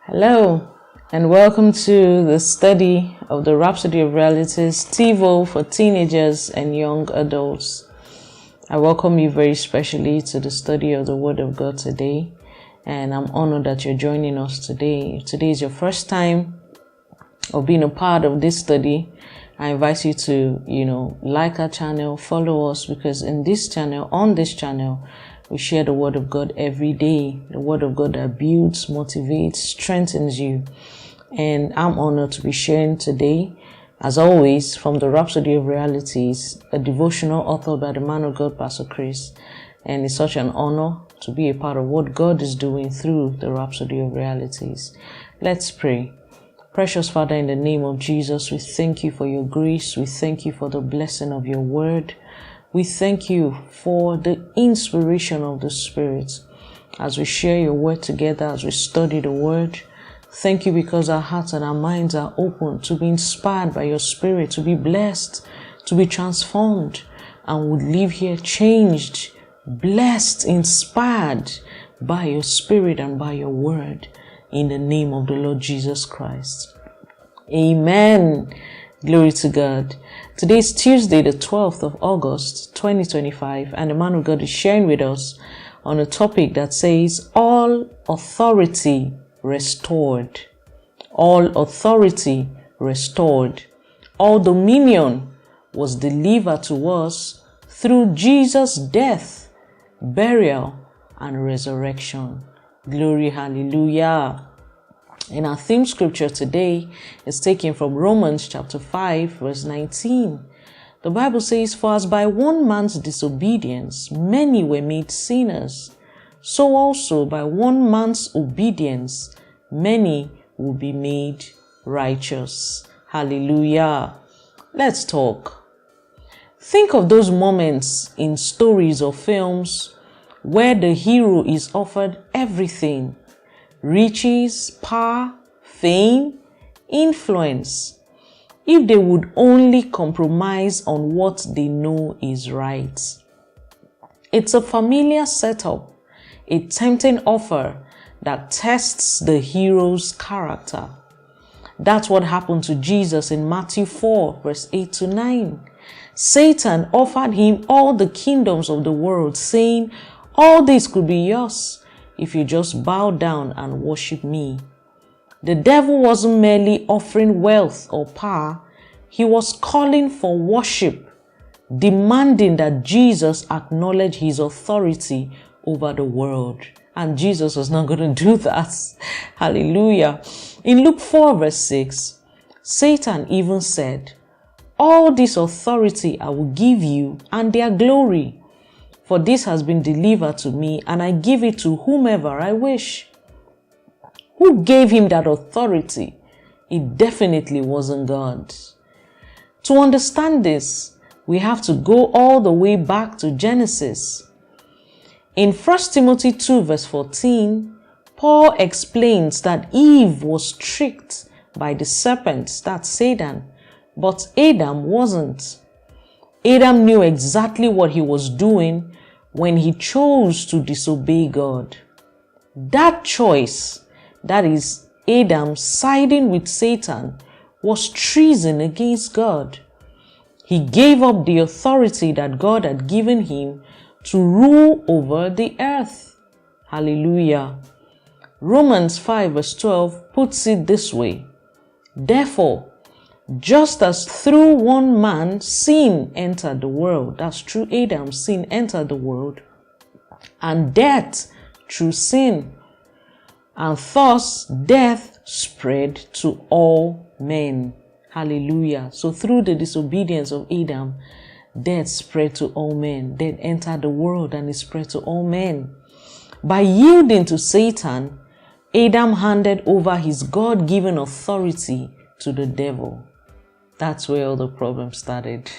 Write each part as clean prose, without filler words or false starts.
Hello, and welcome to the study of the Rhapsody of Realities, TEEVO for teenagers and young adults. I welcome you very specially to the study of the Word of God today, and I'm honored that you're joining us today. If today is your first time of being a part of this study, I invite you to, like our channel, follow us, because on this channel, we share the Word of God every day, the Word of God that builds, motivates, strengthens you. And I'm honored to be sharing today, as always, from the Rhapsody of Realities, a devotional authored by the man of God, Pastor Chris. And it's such an honor to be a part of what God is doing through the Rhapsody of Realities. Let's pray. Precious Father, in the name of Jesus, we thank you for your grace. We thank you for the blessing of your word. We thank you for the inspiration of the Spirit as we share your word together, as we study the word. Thank you because our hearts and our minds are open to be inspired by your Spirit, to be blessed, to be transformed, and would leave here changed, blessed, inspired by your Spirit and by your word. In the name of the Lord Jesus Christ. Amen. Glory to God. Today is Tuesday, the 12th of August, 2025, and the man of God is sharing with us on a topic that says, all authority restored. All authority restored. All dominion was delivered to us through Jesus' death, burial, and resurrection. Glory, hallelujah. And our theme scripture today is taken from Romans chapter 5, verse 19. The Bible says, for as by one man's disobedience many were made sinners, so also by one man's obedience many will be made righteous. Hallelujah. Let's talk. Think of those moments in stories or films where the hero is offered everything: riches, power, fame, influence, if they would only compromise on what they know is right. It's a familiar setup, a tempting offer that tests the hero's character. That's what happened to Jesus in Matthew 4, verse 8 to 9. Satan offered him all the kingdoms of the world, saying, all this could be yours if you just bow down and worship me. The devil wasn't merely offering wealth or power. He was calling for worship, demanding that Jesus acknowledge his authority over the world. And Jesus was not going to do that. Hallelujah. In Luke 4 verse 6, Satan even said, all this authority I will give you and their glory, for this has been delivered to me, and I give it to whomever I wish. Who gave him that authority? It definitely wasn't God. To understand this, we have to go all the way back to Genesis. In 1 Timothy 2 verse 14, Paul explains that Eve was tricked by the serpent, that's Satan, but Adam wasn't. Adam knew exactly what he was doing when he chose to disobey God. That choice, that is Adam siding with Satan, was treason against God. He gave up the authority that God had given him to rule over the earth. Hallelujah. Romans 5 verse 12 puts it this way. Therefore, just as through one man sin entered the world, that's through Adam, sin entered the world, and death through sin, and thus death spread to all men. Hallelujah. So through the disobedience of Adam, death spread to all men. Death entered the world and it spread to all men. By yielding to Satan, Adam handed over his God-given authority to the devil. That's where all the problems started.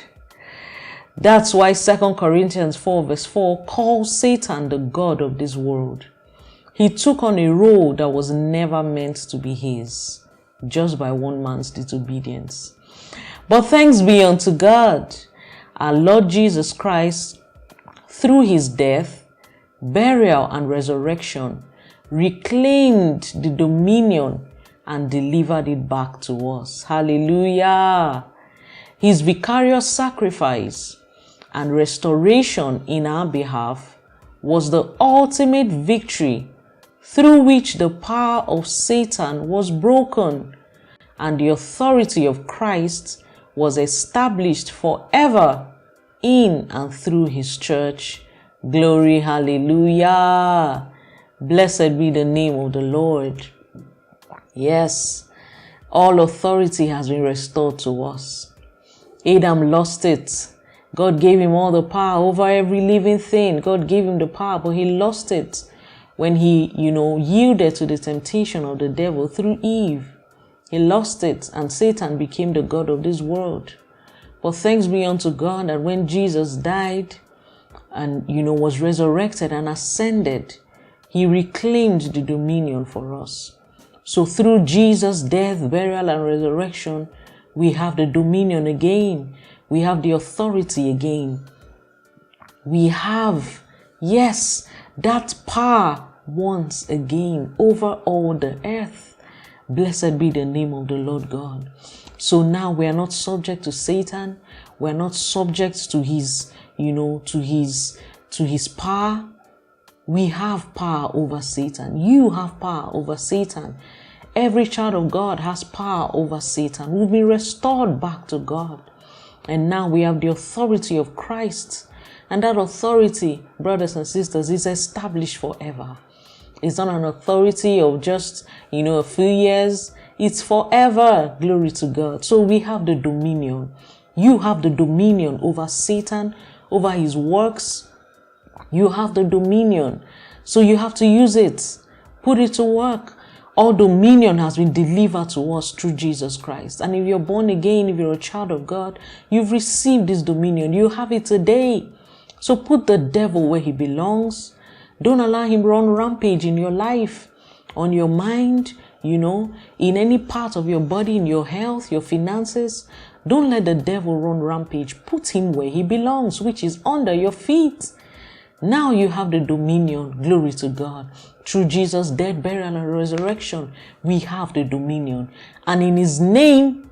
That's why 2 Corinthians 4 verse 4 calls Satan the god of this world. He took on a role that was never meant to be his, just by one man's disobedience. But thanks be unto God, our Lord Jesus Christ, through his death, burial, and resurrection, reclaimed the dominion and delivered it back to us. Hallelujah. His vicarious sacrifice and restoration in our behalf was the ultimate victory through which the power of Satan was broken and the authority of Christ was established forever in and through his church. Glory, hallelujah. Blessed be the name of the Lord. Yes, all authority has been restored to us. Adam lost it. God gave him all the power over every living thing. God gave him the power, but he lost it when he, yielded to the temptation of the devil through Eve. He lost it, and Satan became the god of this world. But thanks be unto God that when Jesus died and, was resurrected and ascended, he reclaimed the dominion for us. So through Jesus' death, burial, and resurrection, we have the dominion again. We have the authority again. We have, yes, that power once again over all the earth. Blessed be the name of the Lord God. So now we are not subject to Satan. We are not subject to his, to his power. We have power over Satan. You have power over Satan. Every child of God has power over Satan. We've been restored back to God. And now we have the authority of Christ. And that authority, brothers and sisters, is established forever. It's not an authority of just, a few years. It's forever. Glory to God. So we have the dominion. You have the dominion over Satan, over his works. You have the dominion. So you have to use it. Put it to work. All dominion has been delivered to us through Jesus Christ. And if you're born again, if you're a child of God, you've received this dominion. You have it today. So put the devil where he belongs. Don't allow him run rampage in your life, on your mind, in any part of your body, in your health, your finances. Don't let the devil run rampage. Put him where he belongs, which is under your feet. Now you have the dominion. Glory to God. Through Jesus' death, burial, and resurrection, we have the dominion. And in his name,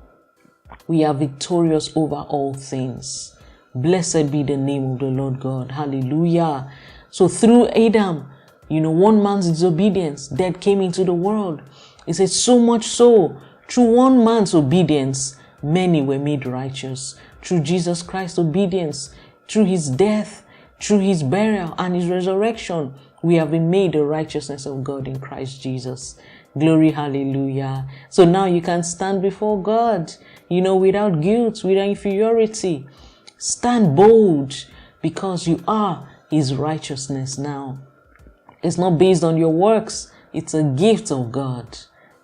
we are victorious over all things. Blessed be the name of the Lord God. Hallelujah. So through Adam, one man's disobedience, death came into the world. It says so much so, through one man's obedience, many were made righteous. Through Jesus Christ's obedience, through his death, through his burial, and his resurrection, we have been made the righteousness of God in Christ Jesus. Glory, hallelujah. So now you can stand before God, without guilt, without inferiority. Stand bold because you are his righteousness now. It's not based on your works. It's a gift of God.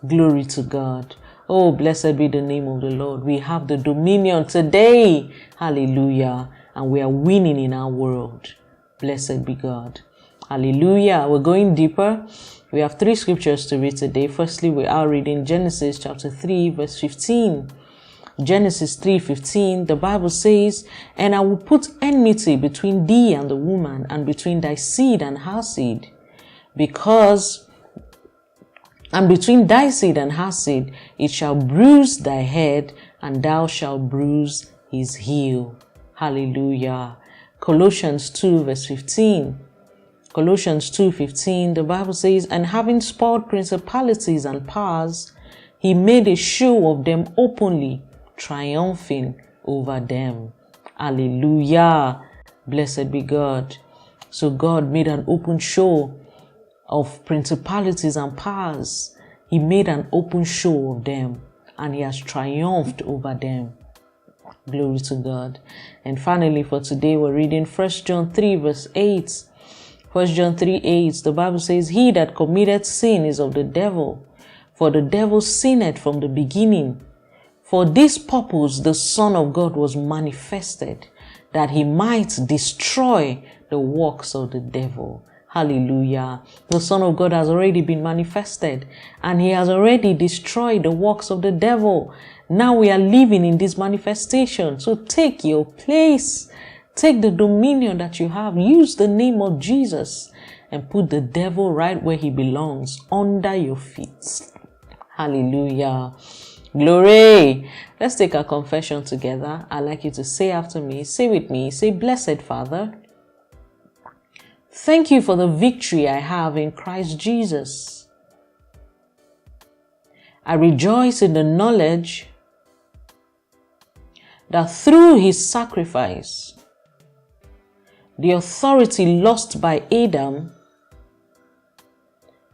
Glory to God. Oh, blessed be the name of the Lord. We have the dominion today. Hallelujah. And we are winning in our world. Blessed be God. Hallelujah. We're going deeper. We have 3 scriptures to read today. Firstly, we are reading Genesis chapter 3, verse 15. Genesis 3:15, the Bible says, "And I will put enmity between thee and the woman, and between thy seed and her seed, and between thy seed and her seed, it shall bruise thy head, and thou shalt bruise his heel." Hallelujah. Colossians 2, verse 15. Colossians 2:15, the Bible says, "And having spoiled principalities and powers, he made a show of them openly, triumphing over them." Hallelujah. Blessed be God. So God made an open show of principalities and powers. He made an open show of them, and he has triumphed over them. Glory to God. And finally, for today, we're reading 1 John 3, verse 8. 1 John 3:8, the Bible says, "He that committeth sin is of the devil, for the devil sinned from the beginning. For this purpose the Son of God was manifested, that he might destroy the works of the devil." Hallelujah. The Son of God has already been manifested, and he has already destroyed the works of the devil. Now we are living in this manifestation. So take your place. Take the dominion that you have. Use the name of Jesus and put the devil right where he belongs, under your feet. Hallelujah. Glory. Let's take our confession together. I'd like you to say after me. Say with me. Say, Blessed Father, thank you for the victory I have in Christ Jesus. I rejoice in the knowledge that through his sacrifice, the authority lost by Adam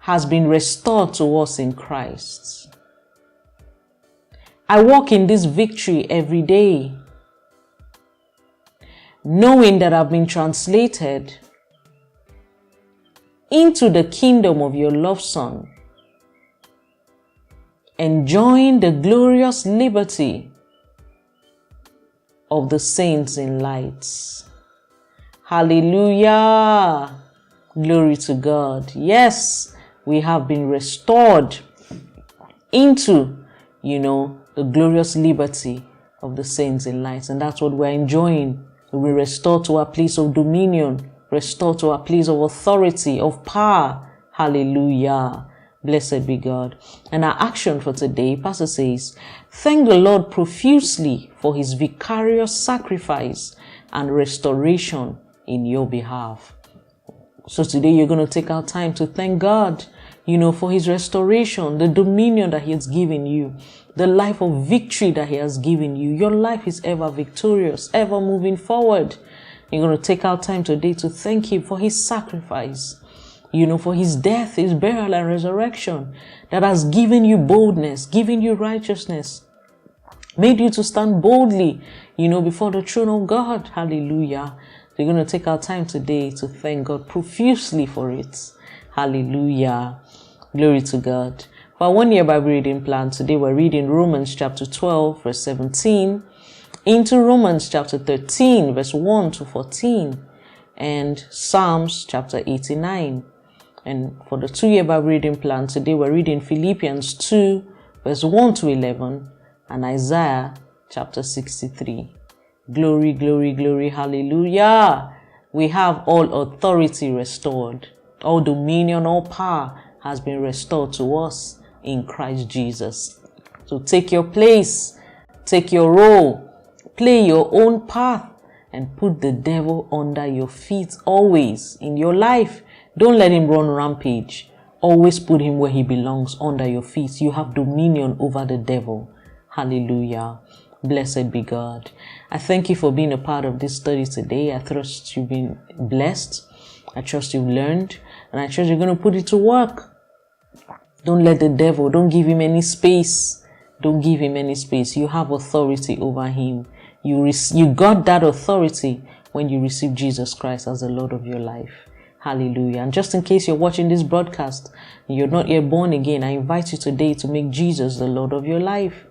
has been restored to us in Christ. I walk in this victory every day, knowing that I've been translated into the kingdom of your loved Son, enjoying the glorious liberty of the saints in light. Hallelujah. Glory to God. Yes, we have been restored into, the glorious liberty of the saints in light. And that's what we're enjoying. We're restored to our place of dominion, restored to our place of authority, of power. Hallelujah. Blessed be God. And our action for today, Pastor says, thank the Lord profusely for his vicarious sacrifice and restoration in your behalf. So today you're going to take our time to thank God, for his restoration, the dominion that he has given you, the life of victory that he has given you. Your life is ever victorious, ever moving forward. You're going to take our time today to thank him for his sacrifice, for his death, his burial and resurrection that has given you boldness, given you righteousness, made you to stand boldly, before the throne of God. Hallelujah. We're going to take our time today to thank God profusely for it. Hallelujah. Glory to God. For our 1 year Bible reading plan, today we're reading Romans chapter 12, verse 17, into Romans chapter 13, verse 1 to 14, and Psalms chapter 89. And for the 2 year Bible reading plan, today we're reading Philippians 2, verse 1 to 11, and Isaiah chapter 63. Glory, glory, glory, hallelujah. We have all authority restored. All dominion, all power has been restored to us in Christ Jesus. So take your place, take your role, play your own path, and put the devil under your feet always in your life. Don't let him run rampage. Always put him where he belongs, under your feet. You have dominion over the devil. Hallelujah. Blessed be God. I thank you for being a part of this study today. I trust you've been blessed. I trust you've learned. And I trust you're going to put it to work. Don't let the devil, don't give him any space. Don't give him any space. You have authority over him. You got that authority when you received Jesus Christ as the Lord of your life. Hallelujah. And just in case you're watching this broadcast and you're not yet born again, I invite you today to make Jesus the Lord of your life.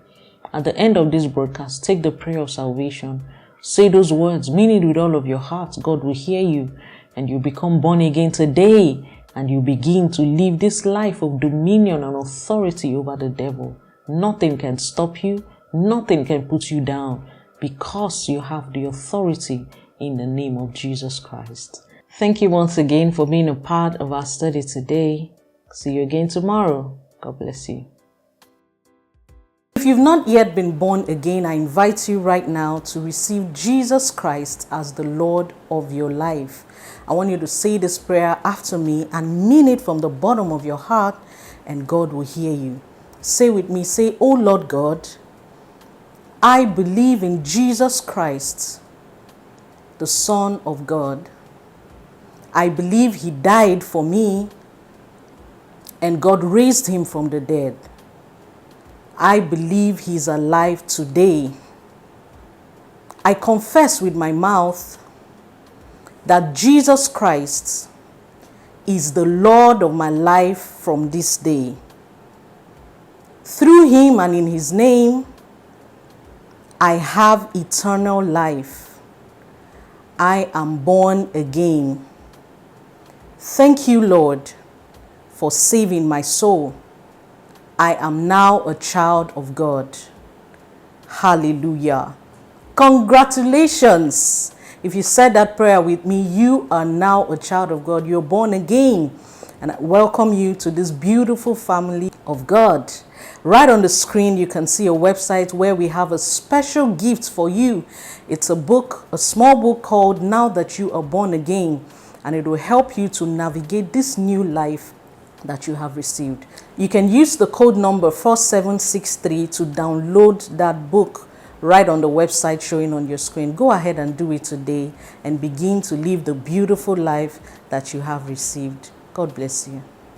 At the end of this broadcast, take the prayer of salvation. Say those words, mean it with all of your heart. God will hear you and you become born again today. And you begin to live this life of dominion and authority over the devil. Nothing can stop you. Nothing can put you down because you have the authority in the name of Jesus Christ. Thank you once again for being a part of our study today. See you again tomorrow. God bless you. If you've not yet been born again, I invite you right now to receive Jesus Christ as the Lord of your life. I want you to say this prayer after me and mean it from the bottom of your heart, and God will hear you. Say with me, say, "Oh Lord God, I believe in Jesus Christ, the Son of God. I believe he died for me and God raised him from the dead. I believe he's alive today. I confess with my mouth that Jesus Christ is the Lord of my life from this day. Through him and in his name, I have eternal life. I am born again. Thank you, Lord, for saving my soul. I am now a child of God." Hallelujah. Congratulations. If you said that prayer with me, you are now a child of God. You're born again. And I welcome you to this beautiful family of God. Right on the screen, you can see a website where we have a special gift for you. It's a book, a small book called Now That You Are Born Again. And it will help you to navigate this new life that you have received. You can use the code number 4763 to download that book right on the website showing on your screen. Go ahead and do it today and begin to live the beautiful life that you have received. God bless you.